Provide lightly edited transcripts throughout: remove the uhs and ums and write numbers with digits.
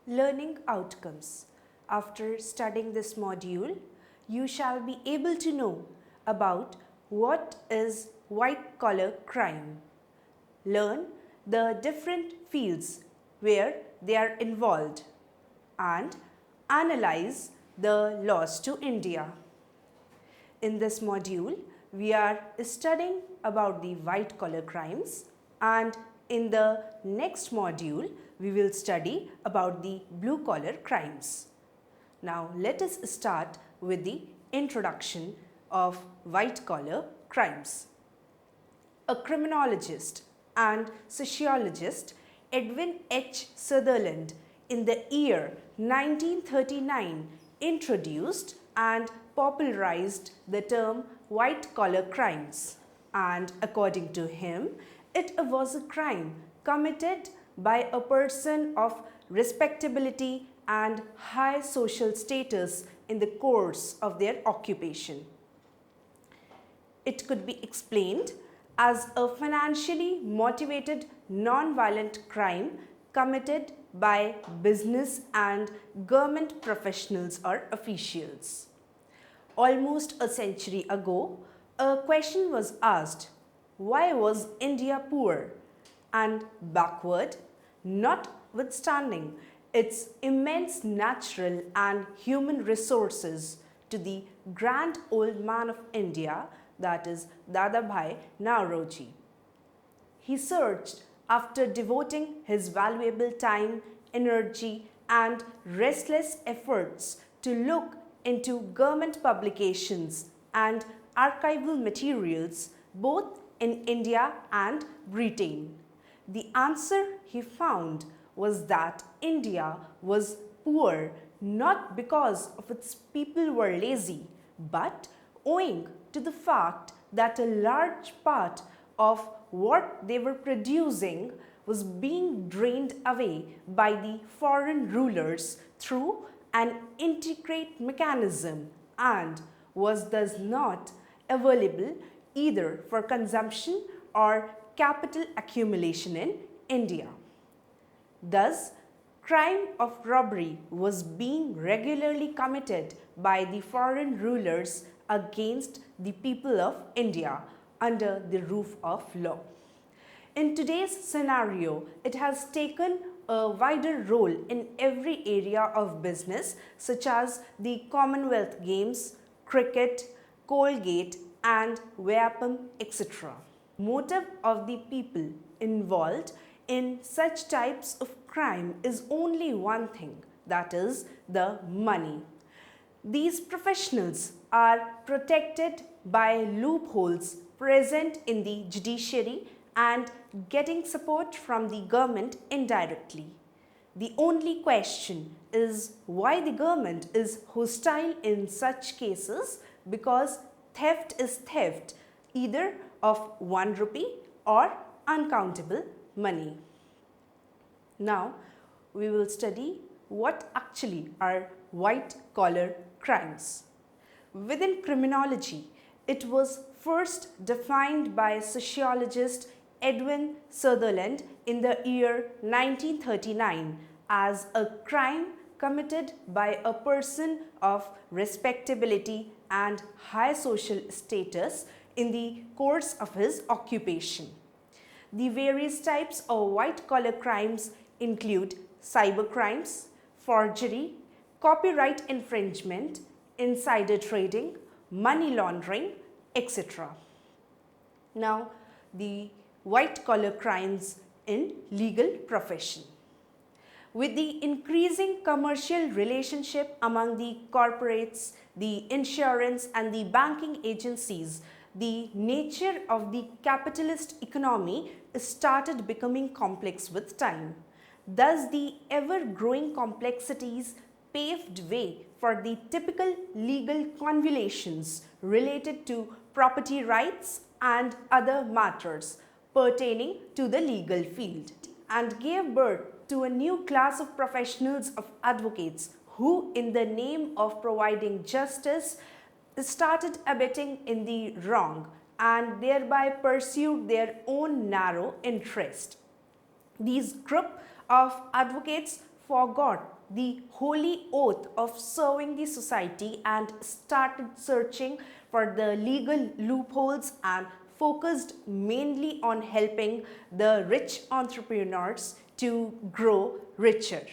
Learning outcomes. After studying this module, you shall be able to know about what is white-collar crime. Learn the different fields where they are involved and analyze the laws to India. In this module, we are studying about the white-collar crimes, and in the next module, we will study about the blue-collar crimes. Now, let us start with the introduction of white-collar crimes. A criminologist and sociologist, Edwin H. Sutherland, in the year 1939 introduced and popularized the term white-collar crimes, and according to him, it was a crime committed by a person of respectability and high social status in the course of their occupation. It could be explained as a financially motivated non-violent crime committed by business and government professionals or officials. Almost a century ago, a question was asked, why was India poor and backward, notwithstanding its immense natural and human resources, to the grand old man of India, that is Dadabhai Naoroji. He searched after devoting his valuable time, energy and restless efforts to look into government publications and archival materials both in India and Britain. The answer he found was that India was poor not because of its people were lazy, but owing to the fact that a large part of what they were producing was being drained away by the foreign rulers through an intricate mechanism and was thus not available either for consumption or capital accumulation in India. Thus, crime of robbery was being regularly committed by the foreign rulers against the people of India under the roof of law. In today's scenario, it has taken a wider role in every area of business, such as the Commonwealth Games, cricket, Colgate and Waapam, etc. Motive of the people involved in such types of crime is only one thing, that is the money. These professionals are protected by loopholes present in the judiciary and getting support from the government indirectly. The only question is why the government is hostile in such cases, because theft is theft either of 1 rupee or uncountable money. Now, we will study what actually are white-collar crimes. Within criminology, it was first defined by sociologist Edwin Sutherland in the year 1939 as a crime committed by a person of respectability and high social status in the course of his occupation. The various types of white-collar crimes include cyber crimes, forgery, copyright infringement, insider trading, money laundering, etc. Now, the white-collar crimes in legal profession. With the increasing commercial relationship among the corporates, the insurance and the banking agencies, the nature of the capitalist economy started becoming complex with time. Thus, the ever-growing complexities paved way for the typical legal convolutions related to property rights and other matters pertaining to the legal field, and gave birth to a new class of professionals of advocates who, in the name of providing justice, started abetting in the wrong and thereby pursued their own narrow interest. These group of advocates forgot the holy oath of serving the society and started searching for the legal loopholes and focused mainly on helping the rich entrepreneurs to grow richer.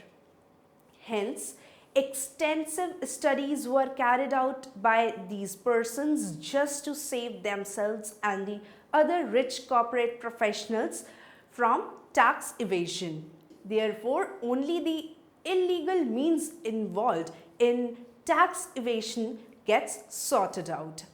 Hence, extensive studies were carried out by these persons just to save themselves and the other rich corporate professionals from tax evasion. Therefore, only the illegal means involved in tax evasion gets sorted out.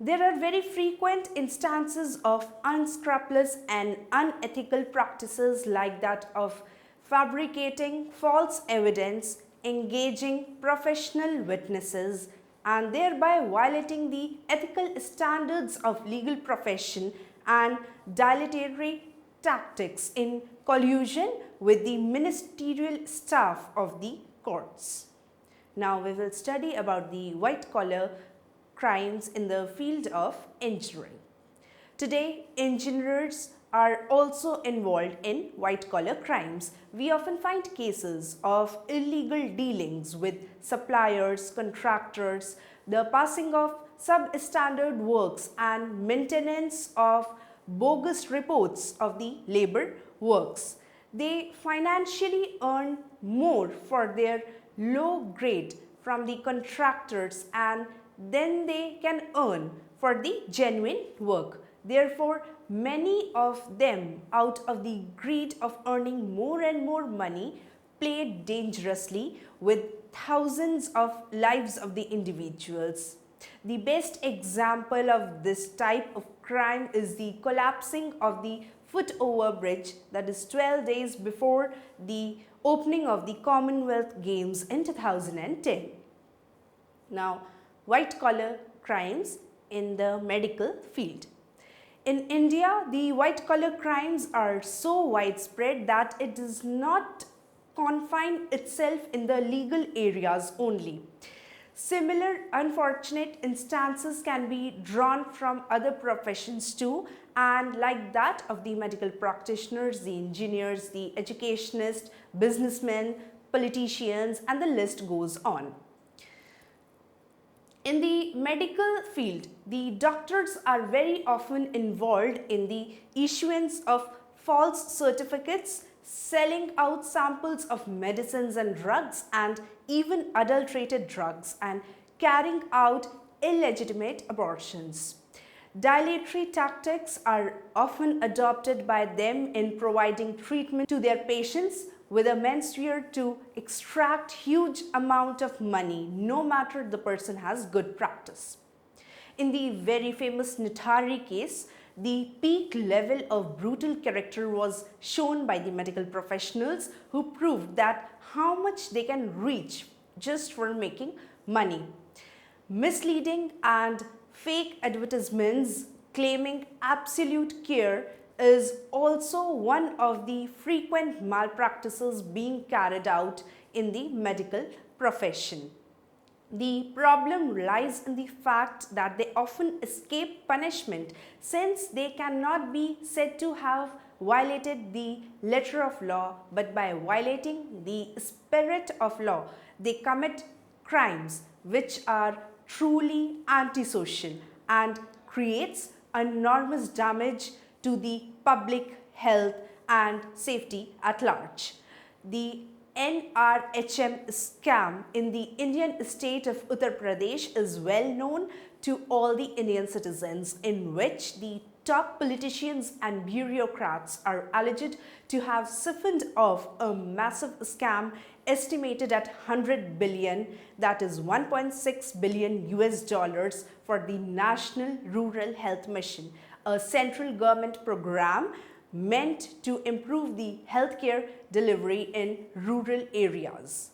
There are very frequent instances of unscrupulous and unethical practices like that of fabricating false evidence, engaging professional witnesses, and thereby violating the ethical standards of legal profession, and dilatory tactics in collusion with the ministerial staff of the courts. Now we will study about the white collar crimes in the field of engineering. Today, engineers are also involved in white collar crimes. We often find cases of illegal dealings with suppliers, contractors, the passing of substandard works and maintenance of bogus reports of the labor works. They financially earn more for their low grade from the contractors and then they can earn for the genuine work. Therefore, many of them, out of the greed of earning more and more money, played dangerously with thousands of lives of the individuals. The best example of this type of crime is the collapsing of the footover bridge, that is 12 days before the opening of the Commonwealth Games in 2010. Now, white collar crimes in the medical field. In India, the white collar crimes are so widespread that it does not confine itself in the legal areas only. Similar unfortunate instances can be drawn from other professions too, and like that of the medical practitioners, the engineers, the educationists, businessmen, politicians, and the list goes on. In the medical field, the doctors are very often involved in the issuance of false certificates, selling out samples of medicines and drugs and even adulterated drugs, and carrying out illegitimate abortions. Dilatory tactics are often adopted by them in providing treatment to their patients with a menswear to extract huge amount of money, no matter the person has good practice. In the very famous Nithari case, the peak level of brutal character was shown by the medical professionals who proved that how much they can reach just for making money. Misleading and fake advertisements claiming absolute care is also one of the frequent malpractices being carried out in the medical profession. The problem lies in the fact that they often escape punishment since they cannot be said to have violated the letter of law, but by violating the spirit of law, they commit crimes which are truly antisocial and creates enormous damage to the public health and safety at large. The NRHM scam in the Indian state of Uttar Pradesh is well known to all the Indian citizens, in which the top politicians and bureaucrats are alleged to have siphoned off a massive scam estimated at 100 billion, that is 1.6 billion US dollars, for the National Rural Health Mission, a central government program meant to improve the healthcare delivery in rural areas.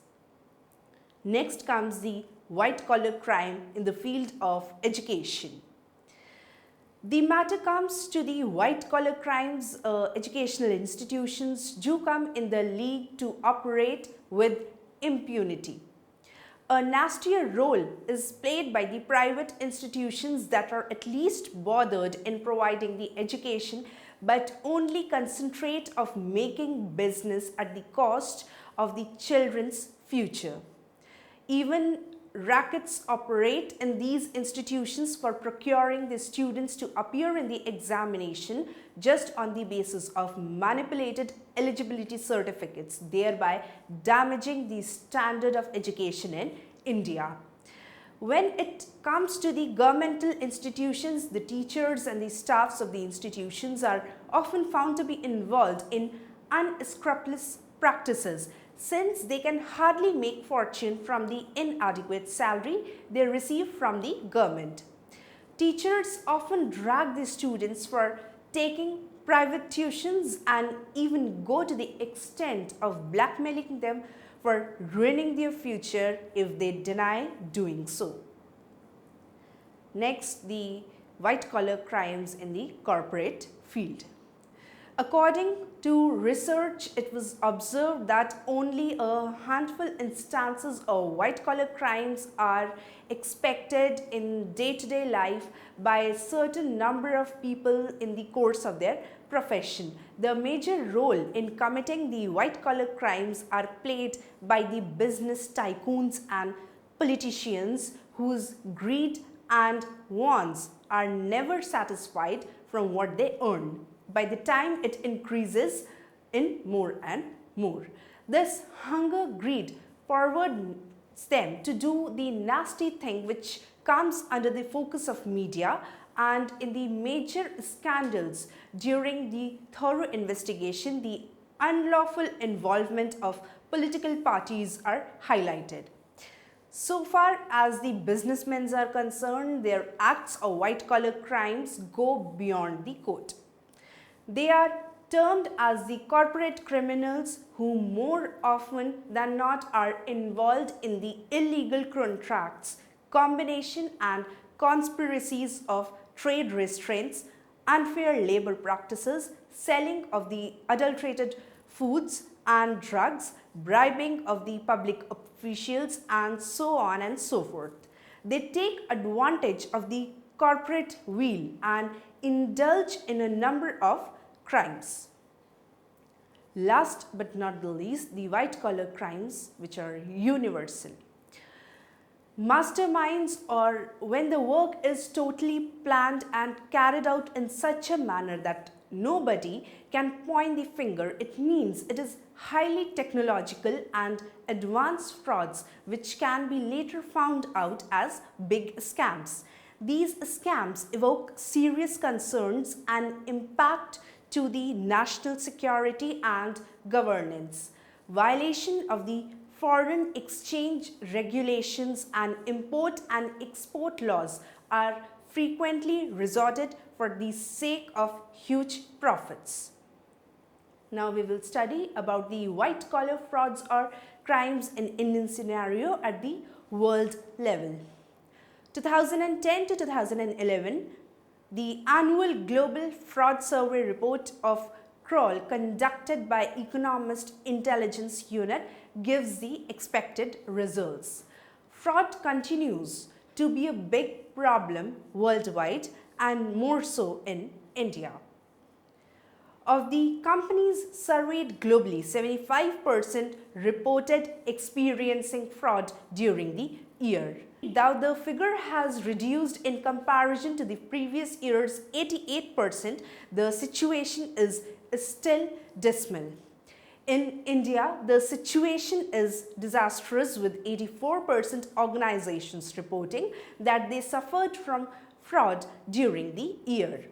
Next comes the white collar crime in the field of education. The matter comes to the white collar crimes. Educational institutions do come in the league to operate with impunity. A nastier role is played by the private institutions that are at least bothered in providing the education, but only concentrate of making business at the cost of the children's future. Even rackets operate in these institutions for procuring the students to appear in the examination just on the basis of manipulated eligibility certificates, thereby damaging the standard of education in India. When it comes to the governmental institutions, the teachers and the staffs of the institutions are often found to be involved in unscrupulous practices, since they can hardly make fortune from the inadequate salary they receive from the government. Teachers often drag the students for taking private tuitions and even go to the extent of blackmailing them for ruining their future if they deny doing so. Next, the white-collar crimes in the corporate field. According to research, it was observed that only a handful instances of white-collar crimes are expected in day-to-day life by a certain number of people in the course of their profession. The major role in committing the white-collar crimes are played by the business tycoons and politicians whose greed and wants are never satisfied from what they earn. By the time it increases in more and more. This hunger greed forwards them to do the nasty thing which comes under the focus of media, and in the major scandals during the thorough investigation, the unlawful involvement of political parties are highlighted. So far as the businessmen are concerned, their acts of white-collar crimes go beyond the code. They are termed as the corporate criminals, who more often than not are involved in the illegal contracts, combination and conspiracies of trade restraints, unfair labor practices, selling of the adulterated foods and drugs, bribing of the public officials, and so on and so forth. They take advantage of the corporate wheel and indulge in a number of crimes. Last but not the least, the white-collar crimes, which are universal. Masterminds, or when the work is totally planned and carried out in such a manner that nobody can point the finger, it means it is highly technological and advanced frauds which can be later found out as big scams. These scams evoke serious concerns and impact to the national security and governance. Violation of the foreign exchange regulations and import and export laws are frequently resorted for the sake of huge profits. Now we will study about the white-collar frauds or crimes in Indian scenario at the world level. 2010 to 2011, the annual Global Fraud Survey report of Kroll conducted by Economist Intelligence Unit gives the expected results. Fraud continues to be a big problem worldwide and more so in India. Of the companies surveyed globally, 75% reported experiencing fraud during the year. Though the figure has reduced in comparison to the previous year's 88%, the situation is still dismal. In India, the situation is disastrous, with 84% organizations reporting that they suffered from fraud during the year.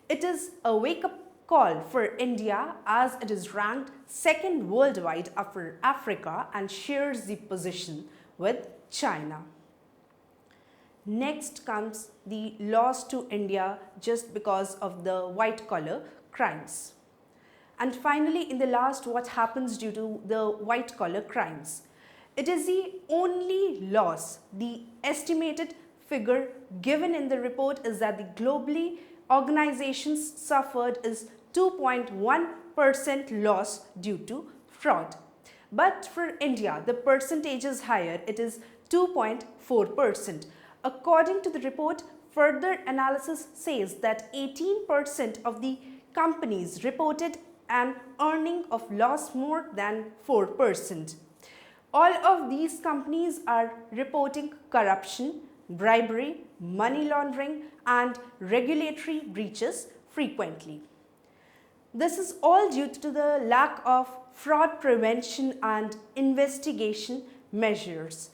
It is a wake-up call for India, as it is ranked second worldwide after Africa and shares the position with China. Next comes the loss to India just because of the white-collar crimes. And finally, in the last, what happens due to the white-collar crimes? It is the only loss. The estimated figure given in the report is that the globally organizations suffered is 2.1% loss due to fraud. But for India, the percentage is higher. It is 2.4%. According to the report, further analysis says that 18% of the companies reported an earning of loss more than 4%. All of these companies are reporting corruption, bribery, money laundering, and regulatory breaches frequently. This is all due to the lack of fraud prevention and investigation measures.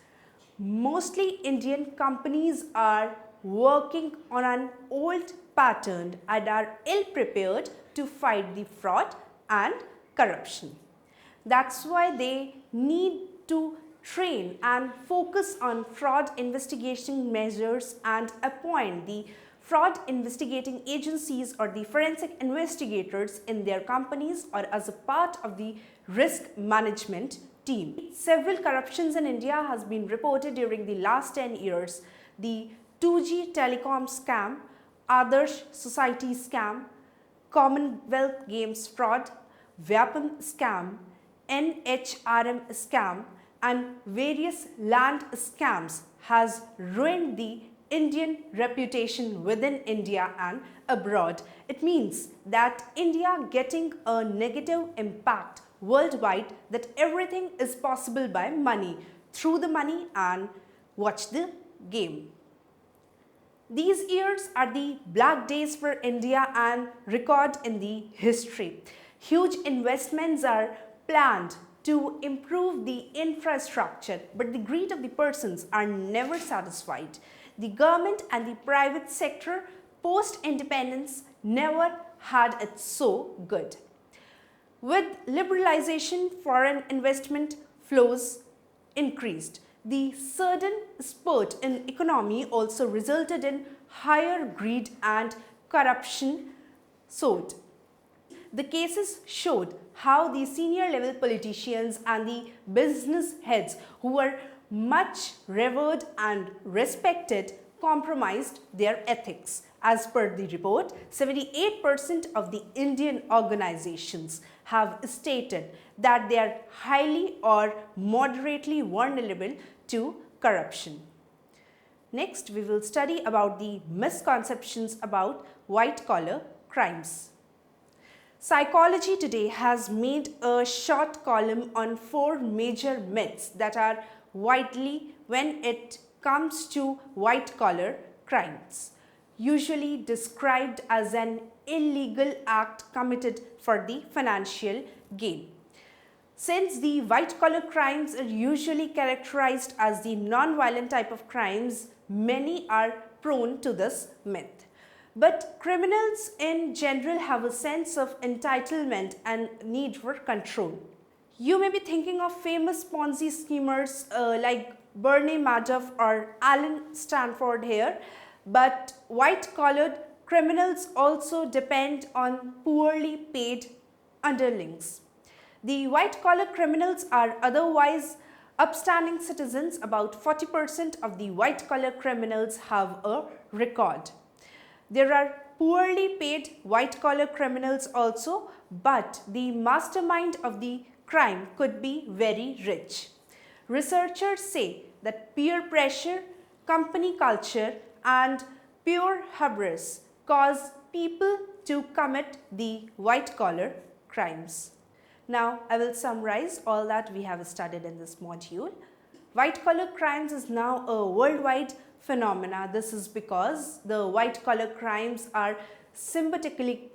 Mostly Indian companies are working on an old pattern and are ill prepared to fight the fraud and corruption. That's why they need to train and focus on fraud investigation measures and appoint the fraud investigating agencies or the forensic investigators in their companies or as a part of the risk management team. Several corruptions in India has been reported during the last 10 years. The 2G telecom scam, Adarsh Society scam, Commonwealth Games fraud, Vyapam scam, NHRM scam, and various land scams has ruined the Indian reputation within India and abroad. It means that India getting a negative impact worldwide, that everything is possible by money, through the money, and watch the game. These years are the black days for India and record in the history. Huge investments are planned to improve the infrastructure, but the greed of the persons are never satisfied. The government and the private sector post-independence never had it so good. With liberalization, foreign investment flows increased. The sudden spurt in economy also resulted in higher greed and corruption soared. The cases showed how the senior level politicians and the business heads who were much revered and respected compromised their ethics. As per the report, 78% of the Indian organizations have stated that they are highly or moderately vulnerable to corruption. Next, we will study about the misconceptions about white-collar crimes. Psychology today has made a short column on 4 major myths that are widely when it comes to white-collar crimes, usually described as an illegal act committed for the financial gain. Since the white-collar crimes are usually characterized as the non-violent type of crimes, many are prone to this myth. But criminals in general have a sense of entitlement and need for control. You may be thinking of famous Ponzi schemers like Bernie Madoff or Alan Stanford here, but white-collared criminals also depend on poorly paid underlings. The white-collar criminals are otherwise upstanding citizens. About 40% of the white-collar criminals have a record. There are poorly paid white-collar criminals also, but the mastermind of the crime could be very rich. Researchers say that peer pressure, company culture, and pure hubris cause people to commit the white-collar crimes. Now, I will summarize all that we have studied in this module. White-collar crimes is now a worldwide phenomena. This is because the white-collar crimes are symbiotically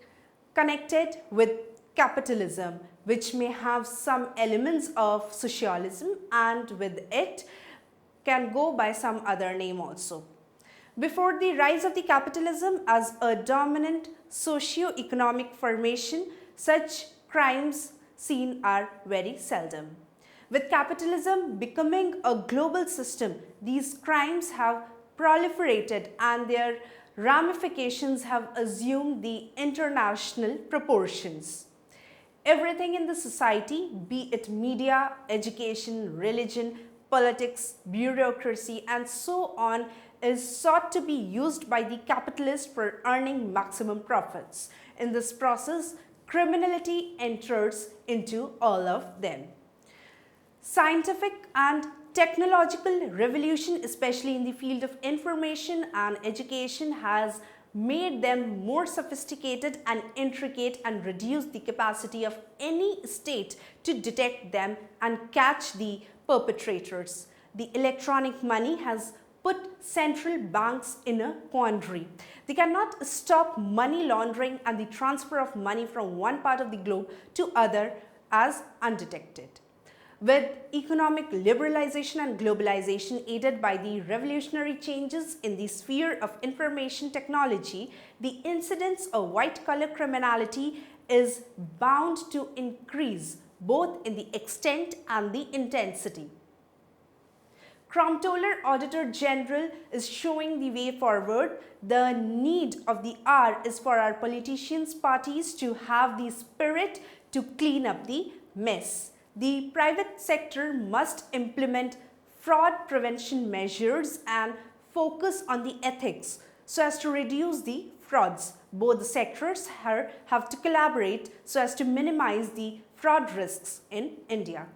connected with capitalism, which may have some elements of socialism, and with it can go by some other name also. Before the rise of the capitalism as a dominant socio-economic formation, such crimes seen are very seldom. With capitalism becoming a global system, these crimes have proliferated and their ramifications have assumed the international proportions. Everything in the society, be it media, education, religion, politics, bureaucracy, and so on, is sought to be used by the capitalist for earning maximum profits. In this process, criminality enters into all of them. Scientific and technological revolution, especially in the field of information and education, has made them more sophisticated and intricate and reduced the capacity of any state to detect them and catch the perpetrators. The electronic money has put central banks in a quandary. They cannot stop money laundering and the transfer of money from one part of the globe to other as undetected. With economic liberalization and globalization aided by the revolutionary changes in the sphere of information technology, the incidence of white-collar criminality is bound to increase both in the extent and the intensity. Comptroller Auditor General is showing the way forward. The need of the hour is for our politicians' parties to have the spirit to clean up the mess. The private sector must implement fraud prevention measures and focus on the ethics so as to reduce the frauds. Both the sectors have to collaborate so as to minimize the fraud risks in India.